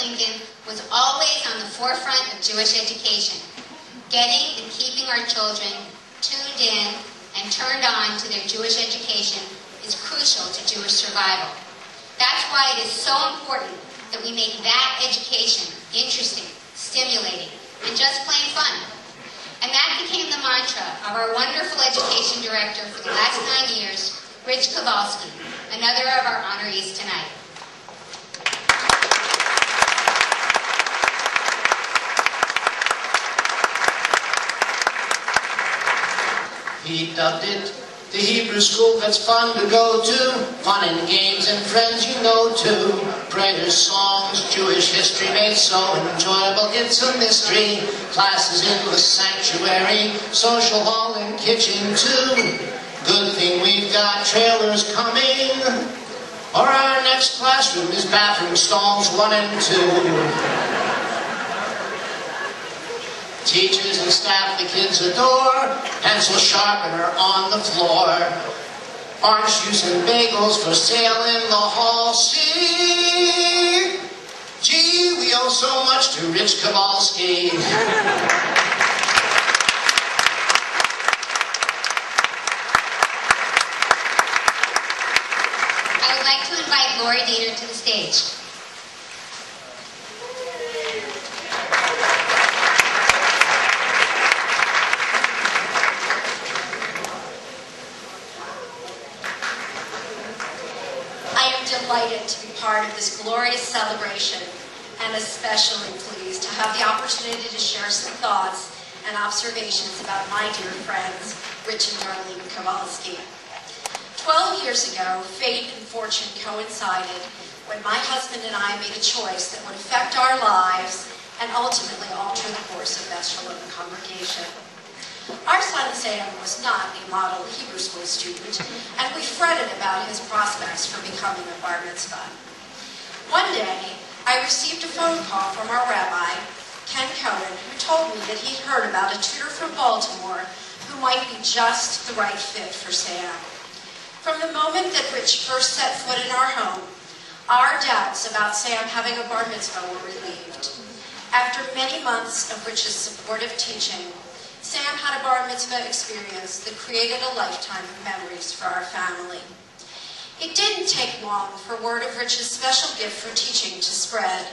Lincoln was always on the forefront of Jewish education. Getting and keeping our children tuned in and turned on to their Jewish education is crucial to Jewish survival. That's why it is so important that we make that education interesting, stimulating, and just plain fun. And that became the mantra of our wonderful education director for the last 9 years, Rich Kowalski, another of our honorees tonight. He dubbed it the Hebrew school that's fun to go to, fun and games and friends you know too. Prayers, songs, Jewish history made so enjoyable, it's a mystery. Classes in the sanctuary, social hall and kitchen too. Good thing we've got trailers coming, or our next classroom is bathroom stalls 1 and 2. Teachers and staff the kids adore, pencil sharpener on the floor. Orange juice and bagels for sale in the hall. See, gee, we owe so much to Rich Kowalski. I would like to invite Lori Dieter to the stage. Delighted to be part of this glorious celebration, and especially pleased to have the opportunity to share some thoughts and observations about my dear friends, Rich and Darlene Kowalski. 12 years ago, fate and fortune coincided when my husband and I made a choice that would affect our lives and ultimately alter the course of Beth Shalom congregation. Our son Sam was not a model Hebrew school student, and we fretted about his prospects for becoming a bar mitzvah. One day, I received a phone call from our rabbi, Ken Cohen, who told me that he'd heard about a tutor from Baltimore who might be just the right fit for Sam. From the moment that Rich first set foot in our home, our doubts about Sam having a bar mitzvah were relieved. After many months of Rich's supportive teaching, Sam had a bar mitzvah experience that created a lifetime of memories for our family. It didn't take long for word of Rich's special gift for teaching to spread.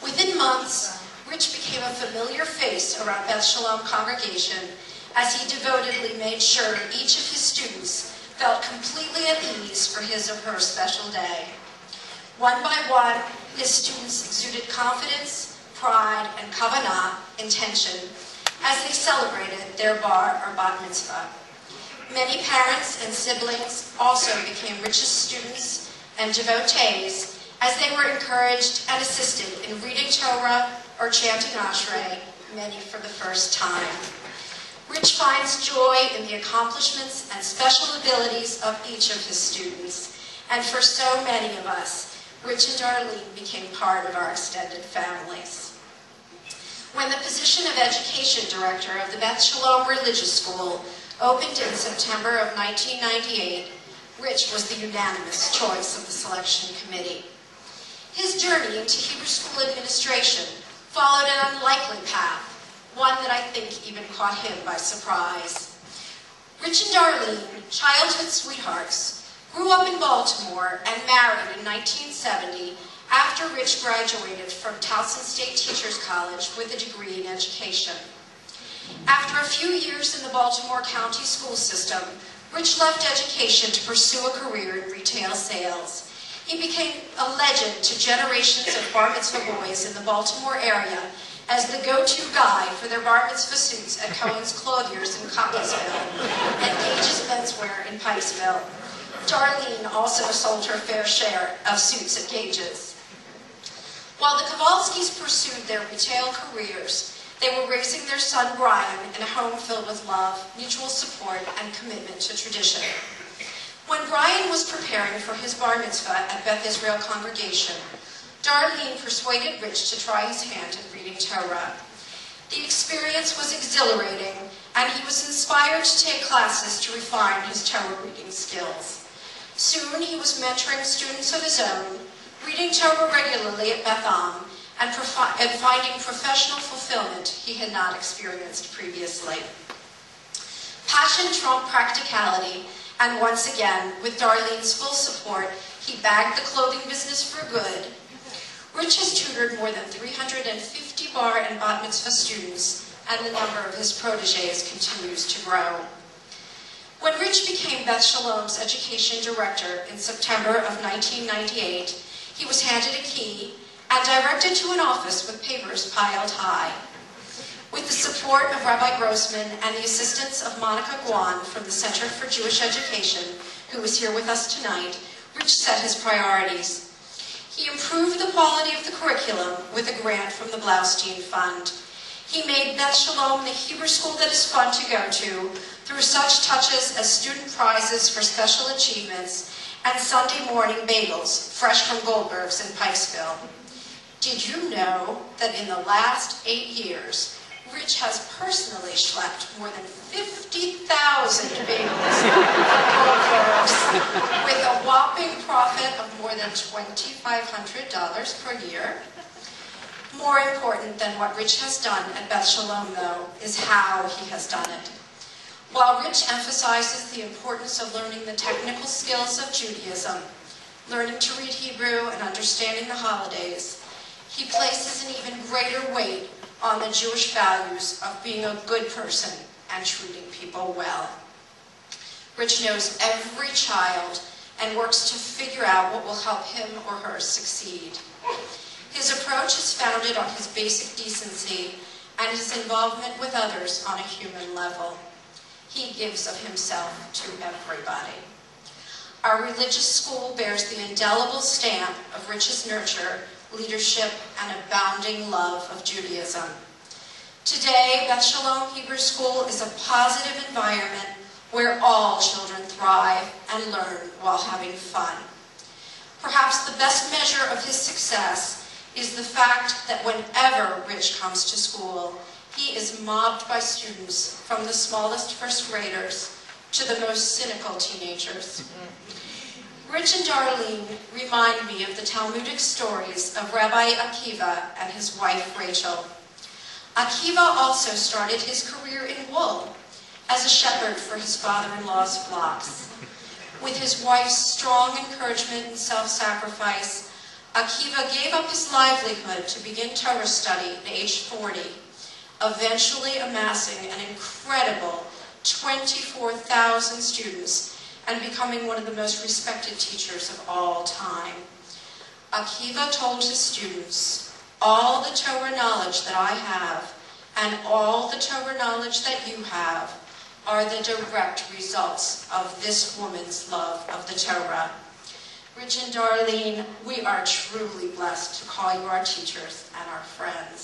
Within months, Rich became a familiar face around Beth Shalom congregation as he devotedly made sure each of his students felt completely at ease for his or her special day. One by one, his students exuded confidence, pride, and kavanah, intention, as they celebrated their bar or bat mitzvah. Many parents and siblings also became Rich's students and devotees as they were encouraged and assisted in reading Torah or chanting Ashrei, many for the first time. Rich finds joy in the accomplishments and special abilities of each of his students, and for so many of us, Rich and Darlene became part of our extended families. When the position of Education Director of the Beth Shalom Religious School opened in September of 1998, Rich was the unanimous choice of the selection committee. His journey into Hebrew school administration followed an unlikely path, one that I think even caught him by surprise. Rich and Darlene, childhood sweethearts, grew up in Baltimore and married in 1970 after Rich graduated from Towson State Teachers College with a degree in education. After a few years in the Baltimore County school system, Rich left education to pursue a career in retail sales. He became a legend to generations of bar mitzvah boys in the Baltimore area as the go-to guy for their bar mitzvah suits at Cohen's Clothiers in Cockeysville and Gage's Menswear in Pikesville. Darlene also sold her fair share of suits at Gage's. While the Kowalskis pursued their retail careers, they were raising their son Brian in a home filled with love, mutual support, and commitment to tradition. When Brian was preparing for his bar mitzvah at Beth Israel congregation, Darlene persuaded Rich to try his hand in reading Torah. The experience was exhilarating, and he was inspired to take classes to refine his Torah reading skills. Soon he was mentoring students of his own, reading Torah regularly at Beth Am, and finding professional fulfillment he had not experienced previously. Passion trumped practicality, and once again, with Darlene's full support, he bagged the clothing business for good. Rich has tutored more than 350 bar and bat mitzvah students, and the number of his protégés continues to grow. When Rich became Beth Shalom's education director in September of 1998, he was handed a key and directed to an office with papers piled high. With the support of Rabbi Grossman and the assistance of Monica Guan from the Center for Jewish Education, who is here with us tonight, Rich set his priorities. He improved the quality of the curriculum with a grant from the Blaustein Fund. He made Beth Shalom the Hebrew school that is fun to go to through such touches as student prizes for special achievements and Sunday morning bagels, fresh from Goldberg's in Pikesville. Did you know that in the last 8 years, Rich has personally schlepped more than 50,000 bagels from Goldberg's with a whopping profit of more than $2,500 per year? More important than what Rich has done at Beth Shalom, though, is how he has done it. While Rich emphasizes the importance of learning the technical skills of Judaism, learning to read Hebrew and understanding the holidays, he places an even greater weight on the Jewish values of being a good person and treating people well. Rich knows every child and works to figure out what will help him or her succeed. His approach is founded on his basic decency and his involvement with others on a human level. He gives of himself to everybody. Our religious school bears the indelible stamp of Rich's nurture, leadership, and abounding love of Judaism. Today, Beth Shalom Hebrew School is a positive environment where all children thrive and learn while having fun. Perhaps the best measure of his success is the fact that whenever Rich comes to school, he is mobbed by students from the smallest first graders to the most cynical teenagers. Rich and Darlene remind me of the Talmudic stories of Rabbi Akiva and his wife Rachel. Akiva also started his career in wool as a shepherd for his father-in-law's flocks. With his wife's strong encouragement and self-sacrifice, Akiva gave up his livelihood to begin Torah study at age 40, eventually amassing an incredible 24,000 students and becoming one of the most respected teachers of all time. Akiva told his students, "All the Torah knowledge that I have and all the Torah knowledge that you have are the direct results of this woman's love of the Torah." Rich and Darlene, we are truly blessed to call you our teachers and our friends.